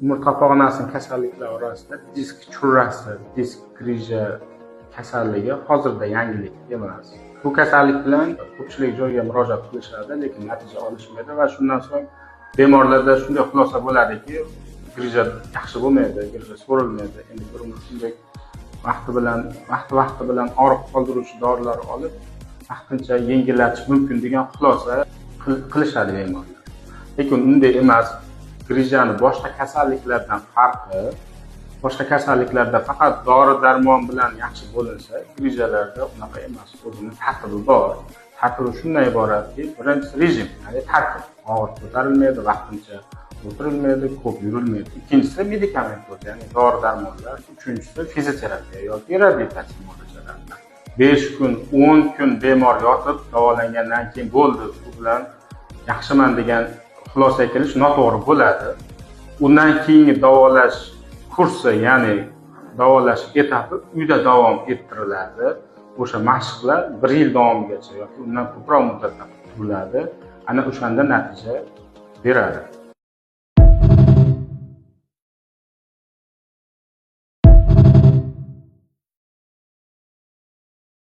umurtqa pog'onasining kasalliklari orasida disk churrasi, disk grija kasalligi hozirda yangilik emas. Bu kasallik bilan ko'pchilik joyga murojaat qilishadi, lekin natija olishmaydi va shundan so'ng bemorlarda shunday xulosa bo'ladiki, grija yaxshi bo'lmaydi, grija so'rilmaydi. Endi bir shunday vaqti bilan og'riq qoldiruvchi dorilar olib, vaqtincha yengillatish mumkin degan xulosa qilishadi bemorlar. Lekin unday emas. Grijani boshqa kasalliklardan farqi, boshqa kasalliklarda faqat dori-darmon bilan yaxshi bo'linsa, grijalarda unaqa emas. O'zining tartibi bor. Tartibi shundan iboratki, birinchisi rejim, ya'ni tartib. Og'ir ko'tarilmaydi, vaqtincha o'tirilmaydi, ko'p yurilmaydi. Ikkinchisi medikament, ya'ni dori-darmonlar. Uchinchisi fizioterapiya yoki reabilitatsiya muolajalari. 5 kun, 10 kun bemor yotib davolangandan keyin bo'ldi, shu bilan yaxshiman degan xulosaga kelish noto'g'ri bo'ladi. Undan keyingi davolash kursi, ya'ni davolash etapi uyda davom ettiriladi. O'sha mashqlar 1 yil davomigacha yoki undan ko'proq muddatda bo'ladi. Ana o'shanda natija beradi.